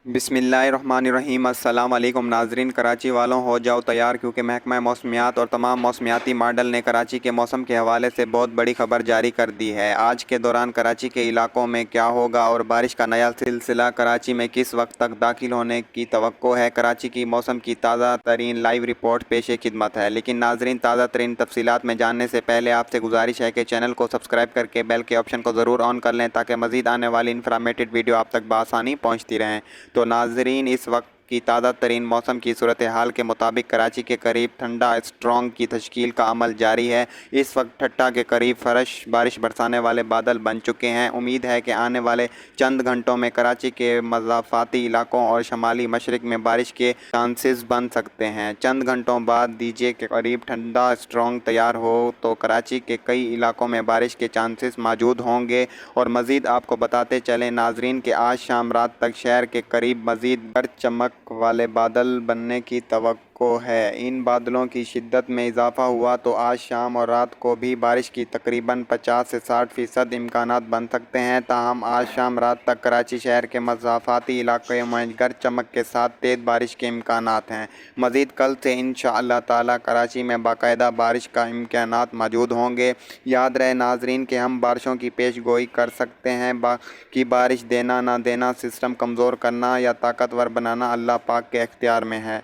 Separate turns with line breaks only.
بسم اللہ الرحمن الرحیم۔ السلام علیکم ناظرین، کراچی والوں ہو جاؤ تیار، کیونکہ محکمہ موسمیات اور تمام موسمیاتی ماڈل نے کراچی کے موسم کے حوالے سے بہت بڑی خبر جاری کر دی ہے۔ آج کے دوران کراچی کے علاقوں میں کیا ہوگا اور بارش کا نیا سلسلہ کراچی میں کس وقت تک داخل ہونے کی توقع ہے۔ کراچی کی موسم کی تازہ ترین لائیو رپورٹ پیش خدمت ہے، لیکن ناظرین تازہ ترین تفصیلات میں جاننے سے پہلے آپ سے گزارش ہے کہ چینل کو سبسکرائب کر کے بیل کے آپشن کو ضرور آن کر لیں تاکہ مزید آنے والی انفارمیٹڈ ویڈیو آپ تک بآسانی پہنچتی رہیں۔ تو ناظرین، اس وقت کی تازہ ترین موسم کی صورتحال کے مطابق کراچی کے قریب ٹھنڈا اسٹرانگ کی تشکیل کا عمل جاری ہے۔ اس وقت ٹھٹہ کے قریب بارش برسانے والے بادل بن چکے ہیں۔ امید ہے کہ آنے والے چند گھنٹوں میں کراچی کے مضافاتی علاقوں اور شمالی مشرق میں بارش کے چانسز بن سکتے ہیں۔ چند گھنٹوں بعد ڈی کے قریب ٹھنڈا اسٹرانگ تیار ہو تو کراچی کے کئی علاقوں میں بارش کے چانسز موجود ہوں گے۔ اور مزید آپ کو بتاتے چلیں ناظرین کہ آج شام رات تک شہر کے قریب مزید گرج چمک والے بادل بننے کی توقع ہے۔ ان بادلوں کی شدت میں اضافہ ہوا تو آج شام اور رات کو بھی بارش کی تقریباً 50 سے 60% امکانات بن سکتے ہیں۔ تاہم آج شام رات تک کراچی شہر کے مضافاتی علاقوں میں گرج چمک کے ساتھ تیز بارش کے امکانات ہیں۔ مزید کل سے انشاءاللہ تعالی کراچی میں باقاعدہ بارش کا امکانات موجود ہوں گے۔ یاد رہے ناظرین کہ ہم بارشوں کی پیش گوئی کر سکتے ہیں، باقی بارش دینا نہ دینا، سسٹم کمزور کرنا یا طاقتور بنانا اللہ پاک کے اختیار میں ہے۔